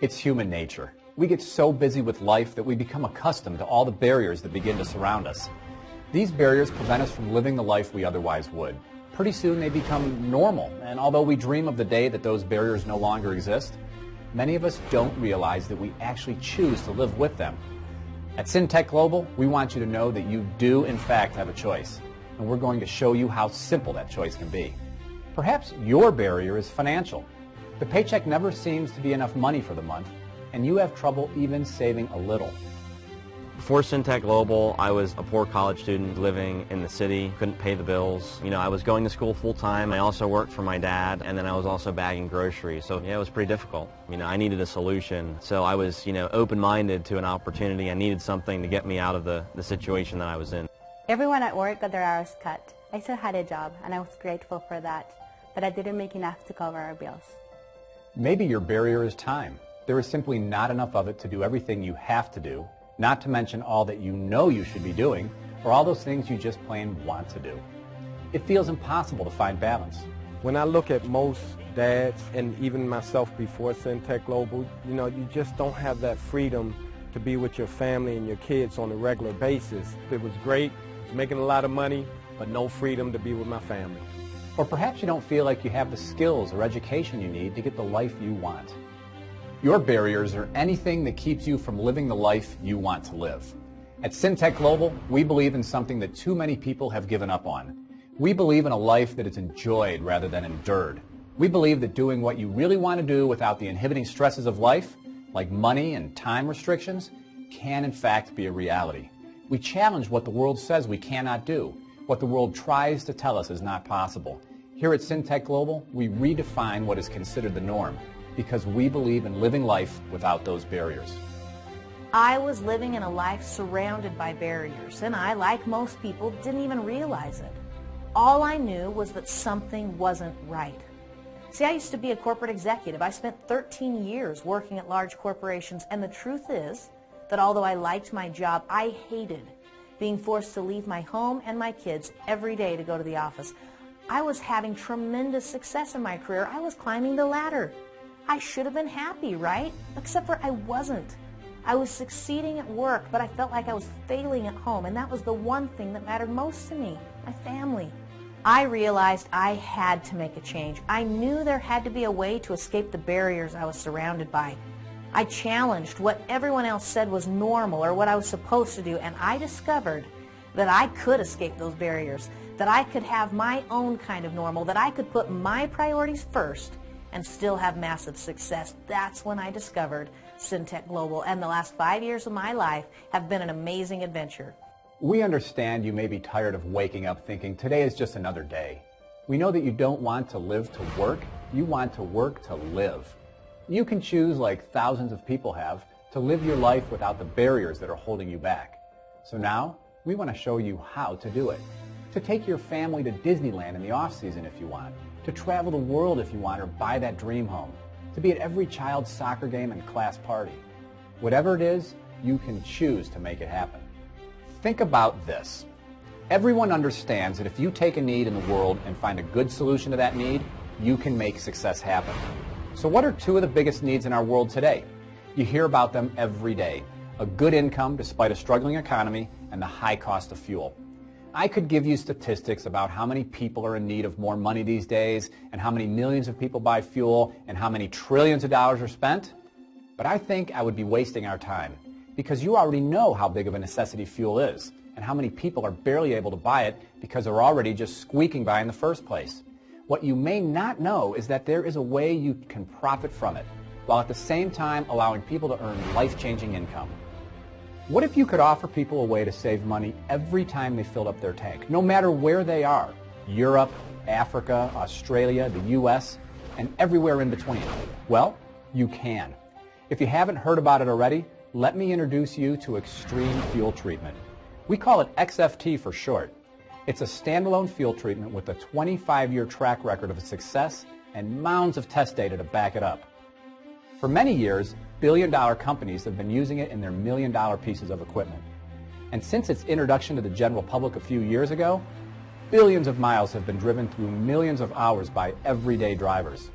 It's human nature. We get so busy with life that we become accustomed to all the barriers that begin to surround us. These barriers prevent us from living the life we otherwise would. Pretty soon they become normal, and although we dream of the day that those barriers no longer exist, many of us don't realize that we actually choose to live with them. At Syntek Global, we want you to know that you do in fact have a choice, and we're going to show you how simple that choice can be. Perhaps your barrier is financial. The paycheck never seems to be enough money for the month, and you have trouble even saving a little. Before Syntek Global, I was a poor college student living in the city, couldn't pay the bills. I was going to school full-time. I also worked for my dad, and then I was also bagging groceries. So, it was pretty difficult. I needed a solution. So I was, open-minded to an opportunity. I needed something to get me out of the situation that I was in. Everyone at work got their hours cut. I still had a job, and I was grateful for that. But I didn't make enough to cover our bills. Maybe your barrier is time. There is simply not enough of it to do everything you have to do, not to mention all that you know you should be doing, or all those things you just plain want to do. It feels impossible to find balance. When I look at most dads, and even myself before Syntek Global, you just don't have that freedom to be with your family and your kids on a regular basis. It was great, I was making a lot of money, but no freedom to be with my family. Or perhaps you don't feel like you have the skills or education you need to get the life you want. Your barriers are anything that keeps you from living the life you want to live. At Syntek Global, we believe in something that too many people have given up on. We believe in a life that is enjoyed rather than endured. We believe that doing what you really want to do without the inhibiting stresses of life, like money and time restrictions, can in fact be a reality. We challenge what the world says we cannot do, what the world tries to tell us is not possible. Here at Syntek Global, we redefine what is considered the norm, because we believe in living life without those barriers. I was living in a life surrounded by barriers, and I, like most people, didn't even realize it. All I knew was that something wasn't right. See, I used to be a corporate executive. I spent 13 years working at large corporations, and the truth is that although I liked my job, I hated being forced to leave my home and my kids every day to go to the office. I was having tremendous success in my career. I was climbing the ladder. I should have been happy, right? Except for I wasn't. I was succeeding at work, but I felt like I was failing at home, and that was the one thing that mattered most to me, my family. I realized I had to make a change. I knew there had to be a way to escape the barriers I was surrounded by. I challenged what everyone else said was normal or what I was supposed to do, and I discovered that I could escape those barriers, that I could have my own kind of normal, that I could put my priorities first and still have massive success. That's when I discovered Syntek Global, and the last 5 years of my life have been an amazing adventure. We understand you may be tired of waking up thinking today is just another day. We know that you don't want to live to work, you want to work to live. You can choose, like thousands of people have, to live your life without the barriers that are holding you back. So now, we want to show you how to do it. To take your family to Disneyland in the off-season if you want, to travel the world if you want, or buy that dream home, to be at every child's soccer game and class party. Whatever it is, you can choose to make it happen. Think about this. Everyone understands that if you take a need in the world and find a good solution to that need, you can make success happen. So what are two of the biggest needs in our world today? You hear about them every day. A good income despite a struggling economy and the high cost of fuel. I could give you statistics about how many people are in need of more money these days, and how many millions of people buy fuel, and how many trillions of dollars are spent. But I think I would be wasting our time, because you already know how big of a necessity fuel is, and how many people are barely able to buy it because they're already just squeaking by in the first place. What you may not know is that there is a way you can profit from it, while at the same time allowing people to earn life-changing income. What if you could offer people a way to save money every time they filled up their tank, no matter where they are? Europe, Africa, Australia, the US, and everywhere in between. Well, you can. If you haven't heard about it already, let me introduce you to Extreme Fuel Treatment. We call it XFT for short. It's a standalone fuel treatment with a 25-year track record of success and mounds of test data to back it up. For many years, billion-dollar companies have been using it in their million-dollar pieces of equipment. And since its introduction to the general public a few years ago, billions of miles have been driven through millions of hours by everyday drivers.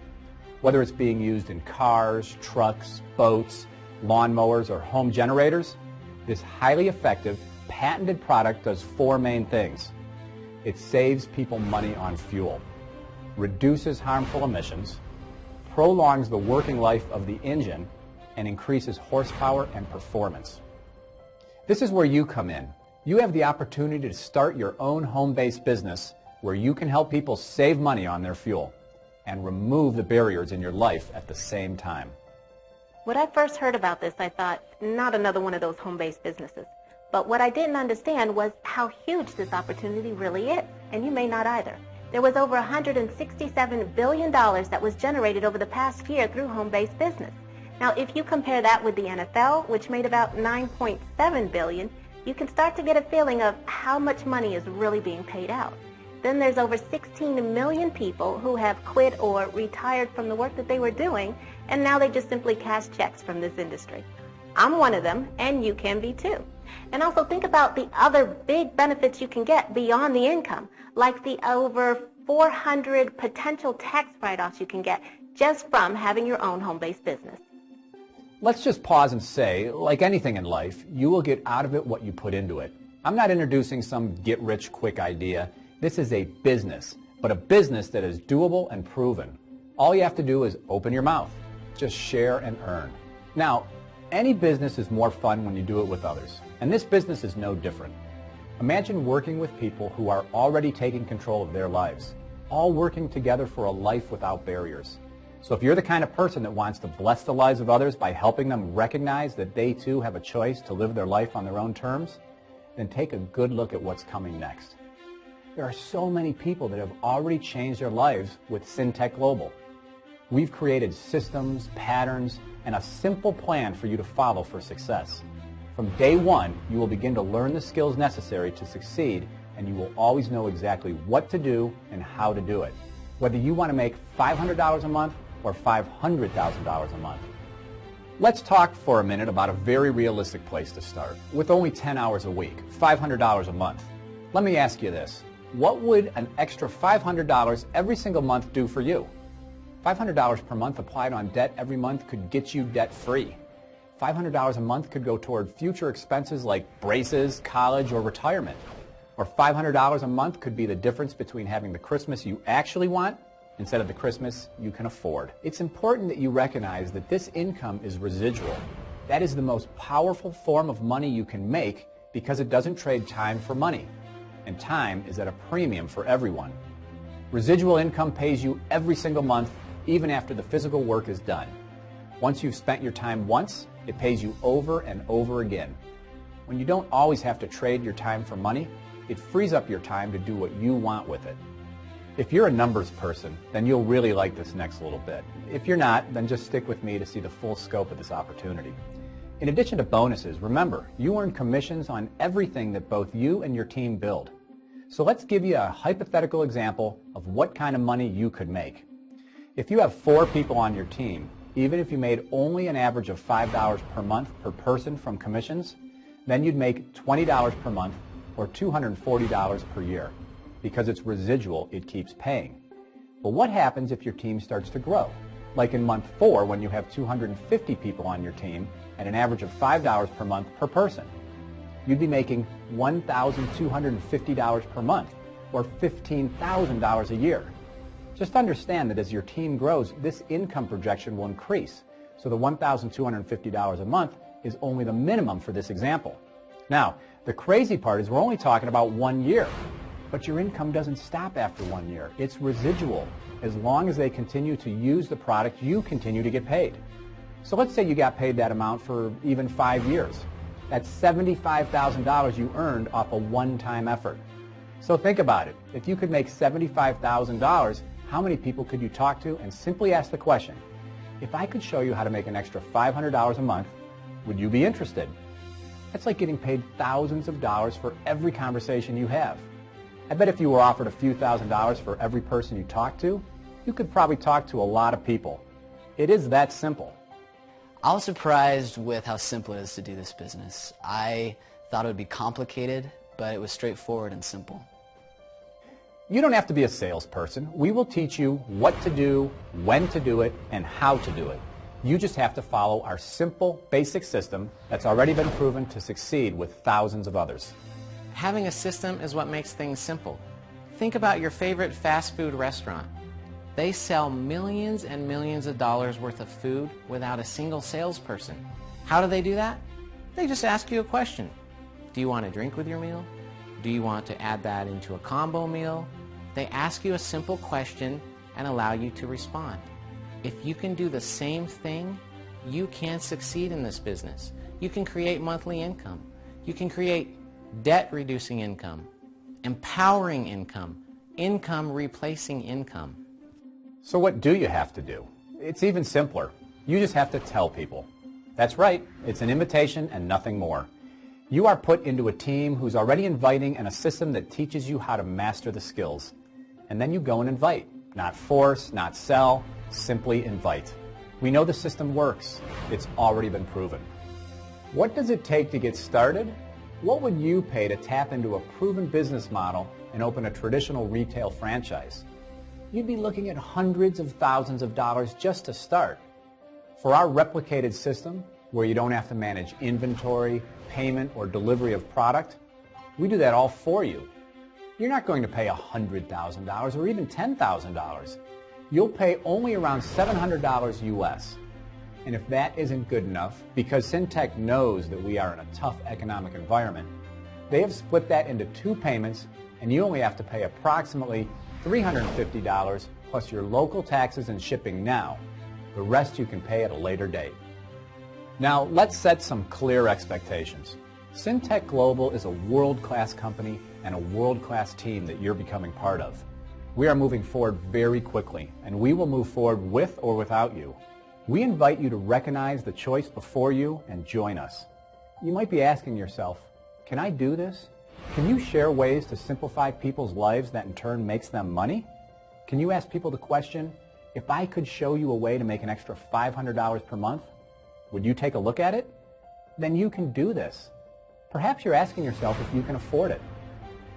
Whether it's being used in cars, trucks, boats, lawnmowers, or home generators, this highly effective, patented product does four main things. It saves people money on fuel, reduces harmful emissions, prolongs the working life of the engine, and increases horsepower and performance. This is where you come in. You have the opportunity to start your own home-based business where you can help people save money on their fuel and remove the barriers in your life at the same time. When I first heard about this, I thought, not another one of those home-based businesses. But what I didn't understand was how huge this opportunity really is, and you may not either. There was over $167 billion that was generated over the past year through home-based business. Now, if you compare that with the NFL, which made about $9.7 billion, you can start to get a feeling of how much money is really being paid out. Then there's over 16 million people who have quit or retired from the work that they were doing, and now they just simply cash checks from this industry. I'm one of them, and you can be too. And also think about the other big benefits you can get beyond the income, like the over 400 potential tax write-offs you can get just from having your own home-based business. Let's just pause and say, like anything in life, you will get out of it what you put into it. I'm not introducing some get-rich-quick idea. This is a business, but a business that is doable and proven. All you have to do is open your mouth. Just share and earn. Now, any business is more fun when you do it with others, and this business is no different. Imagine working with people who are already taking control of their lives, all working together for a life without barriers. So if you're the kind of person that wants to bless the lives of others by helping them recognize that they too have a choice to live their life on their own terms, then take a good look at what's coming next. There are so many people that have already changed their lives with Syntek Global. We've created systems, patterns, and a simple plan for you to follow for success. From day one, you will begin to learn the skills necessary to succeed, and you will always know exactly what to do and how to do it. Whether you want to make $500 a month or $500,000 a month. Let's talk for a minute about a very realistic place to start. With only 10 hours a week, $500 a month. Let me ask you this. What would an extra $500 every single month do for you? $500 per month applied on debt every month could get you debt-free. $500 a month could go toward future expenses like braces, college, or retirement. Or $500 a month could be the difference between having the Christmas you actually want instead of the Christmas you can afford. It's important that you recognize that this income is residual. That is the most powerful form of money you can make because it doesn't trade time for money. And time is at a premium for everyone. Residual income pays you every single month, even after the physical work is done. Once you've spent your time once, it pays you over and over again. When you don't always have to trade your time for money, it frees up your time to do what you want with it. If you're a numbers person, then you'll really like this next little bit. If you're not, then just stick with me to see the full scope of this opportunity. In addition to bonuses, remember, you earn commissions on everything that both you and your team build. So let's give you a hypothetical example of what kind of money you could make. If you have 4 people on your team, even if you made only an average of $5 per month per person from commissions, then you'd make $20 per month or $240 per year. Because it's residual, it keeps paying. But what happens if your team starts to grow? Like in month 4 when you have 250 people on your team at an average of $5 per month per person. You'd be making $1,250 per month or $15,000 a year. Just understand that as your team grows, this income projection will increase. So the $1,250 a month is only the minimum for this example. Now, the crazy part is we're only talking about 1 year. But your income doesn't stop after 1 year. It's residual. As long as they continue to use the product, you continue to get paid. So let's say you got paid that amount for even 5 years. That's $75,000 you earned off a one-time effort. So think about it. If you could make $75,000, how many people could you talk to and simply ask the question, if I could show you how to make an extra $500 a month, would you be interested? That's like getting paid thousands of dollars for every conversation you have. I bet if you were offered a few $1,000s for every person you talk to, you could probably talk to a lot of people. It is that simple. I was surprised with how simple it is to do this business. I thought it would be complicated, but it was straightforward and simple. You don't have to be a salesperson. We will teach you what to do, when to do it, and how to do it. You just have to follow our simple, basic system that's already been proven to succeed with thousands of others. Having a system is what makes things simple. Think about your favorite fast food restaurant. They sell millions and millions of dollars worth of food without a single salesperson. How do they do that? They just ask you a question. Do you want a drink with your meal? Do you want to add that into a combo meal? They ask you a simple question and allow you to respond. If you can do the same thing, you can succeed in this business. You can create monthly income. You can create debt-reducing income, empowering income, income replacing income. So what do you have to do? It's even simpler. You just have to tell people. That's right, it's an invitation and nothing more. You are put into a team who's already inviting and a system that teaches you how to master the skills. And then you go and invite. Not force, not sell, simply invite. We know the system works. It's already been proven. What does it take to get started? What would you pay to tap into a proven business model and open a traditional retail franchise? You'd be looking at hundreds of thousands of dollars just to start. For our replicated system, where you don't have to manage inventory, payment, or delivery of product, we do that all for you. You're not going to pay $100,000 or even $10,000. You'll pay only around $700 US. And if that isn't good enough, because Syntek knows that we are in a tough economic environment, they have split that into 2 payments, and you only have to pay approximately $350 plus your local taxes and shipping now. The rest you can pay at a later date. Now, let's set some clear expectations. Syntek Global is a world-class company and a world-class team that you're becoming part of. We are moving forward very quickly, and we will move forward with or without you. We invite you to recognize the choice before you and join us. You might be asking yourself, can I do this? Can you share ways to simplify people's lives that in turn makes them money? Can you ask people the question, if I could show you a way to make an extra $500 per month, would you take a look at it? Then you can do this. Perhaps you're asking yourself if you can afford it.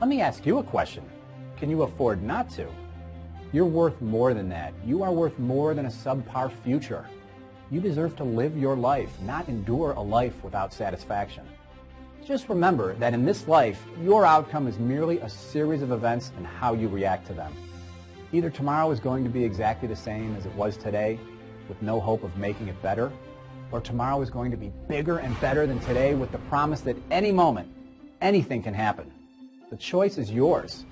Let me ask you a question. Can you afford not to? You're worth more than that. You are worth more than a subpar future. You deserve to live your life, not endure a life without satisfaction. Just remember that in this life, your outcome is merely a series of events and how you react to them. Either tomorrow is going to be exactly the same as it was today, with no hope of making it better, or tomorrow is going to be bigger and better than today with the promise that any moment, anything can happen. The choice is yours.